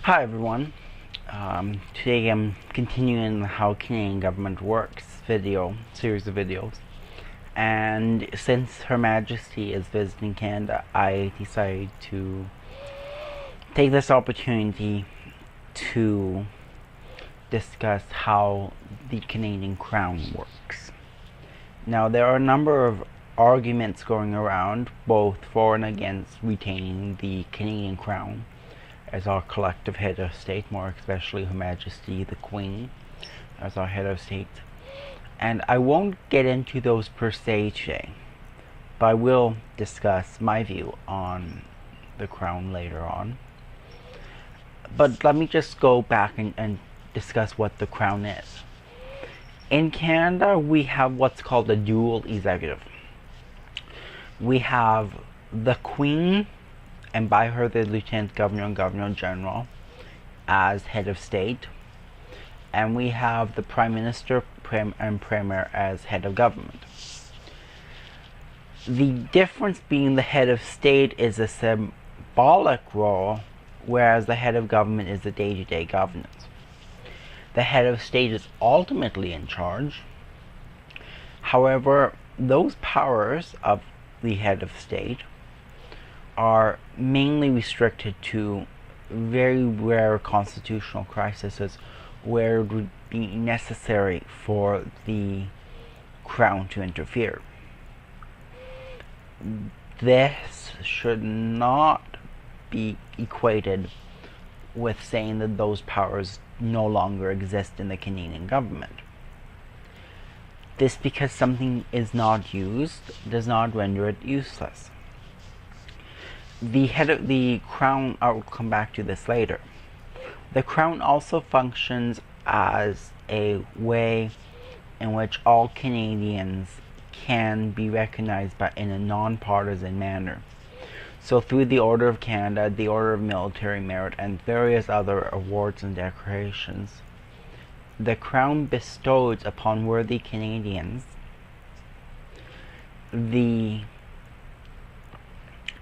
Hi everyone. Today I'm continuing the How Canadian Government Works series of videos. And since Her Majesty is visiting Canada, I decided to take this opportunity to discuss how the Canadian Crown works. Now, there are a number of arguments going around, both for and against retaining the Canadian Crown as our collective head of state, more especially Her Majesty the Queen as our head of state. And I won't get into those per se today, but I will discuss my view on the Crown later on. But let me just go back and discuss what the Crown is. In Canada, we have what's called a dual executive. We have the Queen, and by her the Lieutenant Governor and Governor General as head of state, and we have the Prime Minister and Premier as head of government. The difference being the head of state is a symbolic role, whereas the head of government is the day-to-day governance. The head of state is ultimately in charge. However, those powers of the head of state are mainly restricted to very rare constitutional crises where it would be necessary for the Crown to interfere. This should not be equated with saying that those powers no longer exist in the Canadian government. This, because something is not used, does not render it useless. The head of the Crown, I will come back to this later. The Crown also functions as a way in which all Canadians can be recognized in a non-partisan manner. So through the Order of Canada, the Order of Military Merit, and various other awards and decorations, the Crown bestows upon worthy Canadians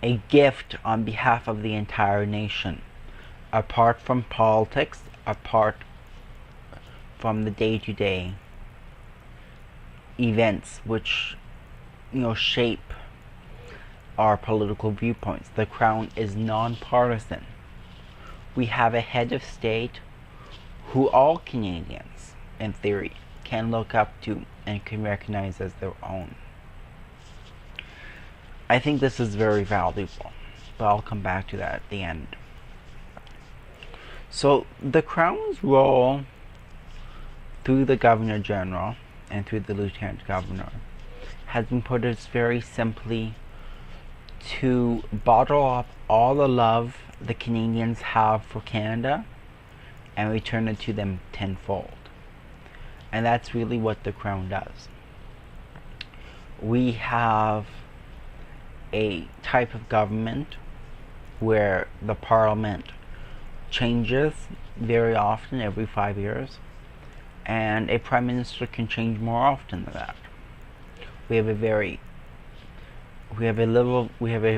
a gift on behalf of the entire nation, apart from politics, apart from the day-to-day events which shape our political viewpoints. The Crown is non-partisan. We have a head of state who all Canadians, in theory, can look up to and can recognize as their own. I think this is very valuable, but I'll come back to that at the end. So the Crown's role through the Governor General and through the Lieutenant Governor has been put as very simply to bottle up all the love the Canadians have for Canada and return it to them tenfold. And that's really what the Crown does. We have a type of government where the Parliament changes very often, every 5 years, and a Prime Minister can change more often than that. We have a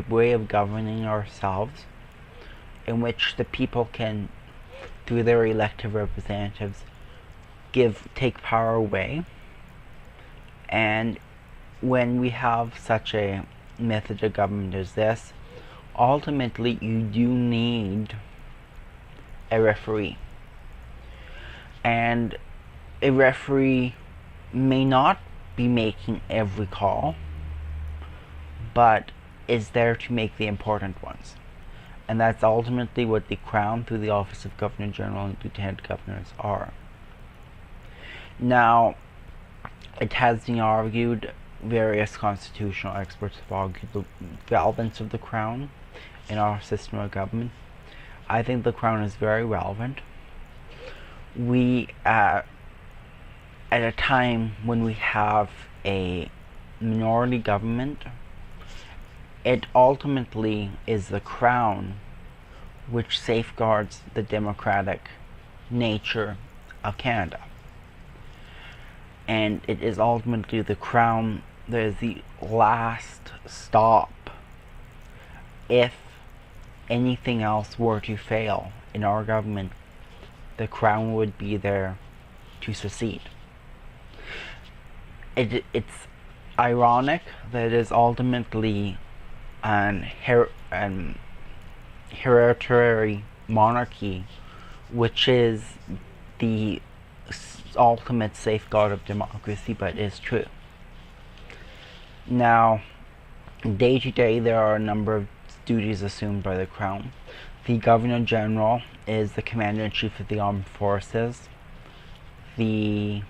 way of governing ourselves in which the people can, through their elected representatives, take power away. And when we have such a method of government as this, ultimately you do need a referee. And a referee may not be making every call, but is there to make the important ones. And that's ultimately what the Crown, through the Office of Governor General and Lieutenant Governors, are. Now, it has been argued, various constitutional experts have argued the relevance of the Crown in our system of government. I think the Crown is very relevant. We, at a time when we have a minority government, it ultimately is the Crown which safeguards the democratic nature of Canada. And it is ultimately the Crown that is the last stop if anything else were to fail in our government, the Crown would be there to succeed. It's ironic that it is ultimately an hereditary monarchy, which is the ultimate safeguard of democracy, but is true. Now, day to day, there are a number of duties assumed by the Crown. The Governor General is the Commander-in-Chief of the Armed Forces. The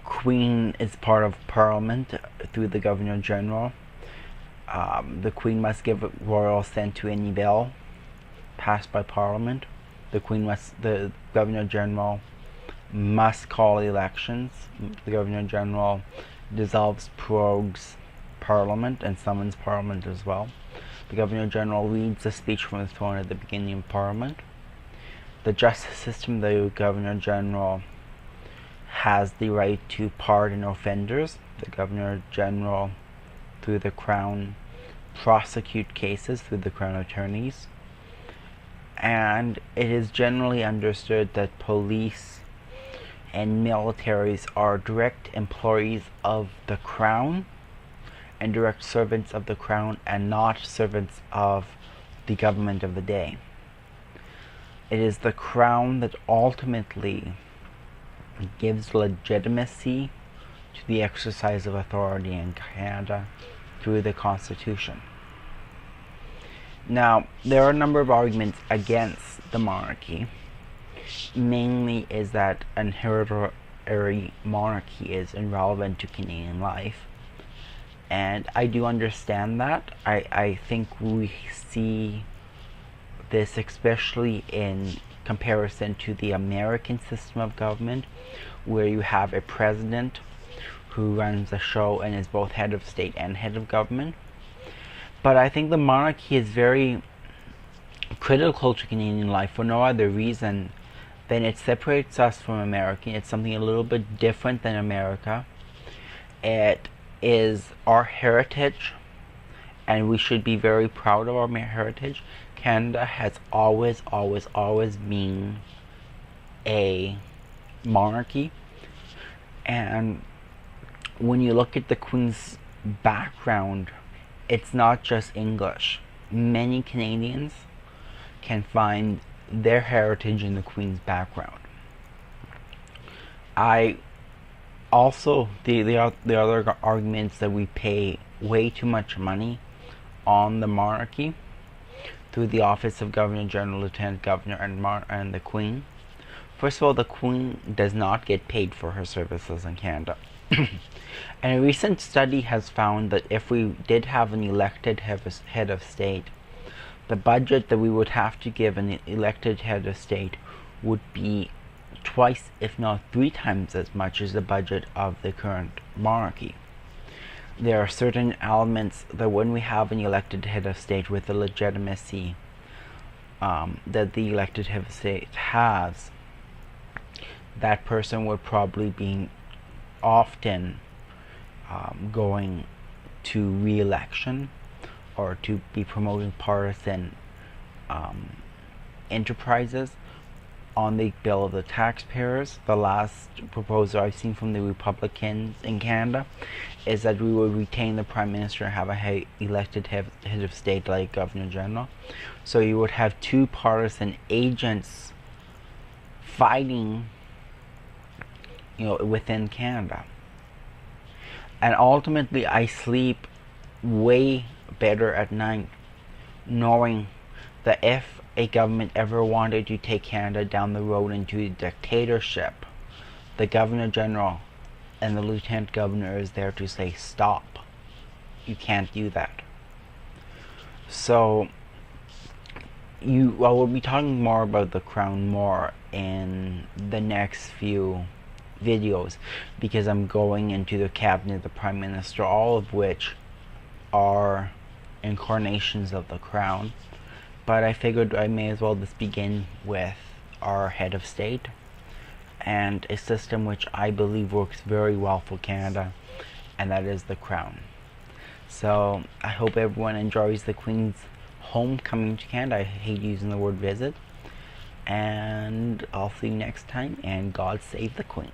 Queen is part of Parliament through the Governor General. The Queen must give royal assent to any bill passed by Parliament. The Governor General must call elections. The Governor General dissolves, prorogues Parliament, and summons Parliament as well. The Governor General reads a speech from the throne at the beginning of Parliament. The justice system, the Governor General has the right to pardon offenders. The Governor General, through the Crown, prosecute cases through the Crown attorneys. And it is generally understood that police and militaries are direct employees of the Crown and direct servants of the Crown, and not servants of the government of the day. It is the Crown that ultimately gives legitimacy to the exercise of authority in Canada through the Constitution. Now, there are a number of arguments against the monarchy. Mainly is that an hereditary monarchy is irrelevant to Canadian life. And I do understand that. I think we see this especially in comparison to the American system of government, where you have a president who runs the show and is both head of state and head of government. But I think the monarchy is very critical to Canadian life for no other reason than it separates us from America. It's something a little bit different than America. It is our heritage, and we should be very proud of our heritage. Canada has always been a monarchy, and when you look at the Queen's background, it's not just English. Many Canadians can find their heritage in the Queen's background. I also, the other arguments that we pay way too much money on the monarchy through the office of Governor General, Lieutenant Governor, and the Queen. First of all, the Queen does not get paid for her services in Canada. And a recent study has found that if we did have an elected head of state, the budget that we would have to give an elected head of state would be twice, if not 3 times as much as the budget of the current monarchy. There are certain elements that when we have an elected head of state with the legitimacy that the elected head of state has, that person would probably be often going to re-election or to be promoting partisan enterprises on the bill of the taxpayers. The last proposal I've seen from the Republicans in Canada is that we would retain the Prime Minister and have a elected head of state like Governor General. So you would have 2 partisan agents fighting, within Canada. And ultimately, I sleep way better at night knowing that if a government ever wanted to take Canada down the road into a dictatorship, the Governor General and the Lieutenant Governor is there to say, stop. You can't do that. So, I will be talking more about the Crown more in the next few videos, because I'm going into the cabinet, the Prime Minister, all of which are incarnations of the Crown. But I figured I may as well just begin with our head of state and a system which I believe works very well for Canada, and that is the Crown. So I hope everyone enjoys the Queen's homecoming to Canada. I hate using the word visit. And I'll see you next time, and God save the Queen.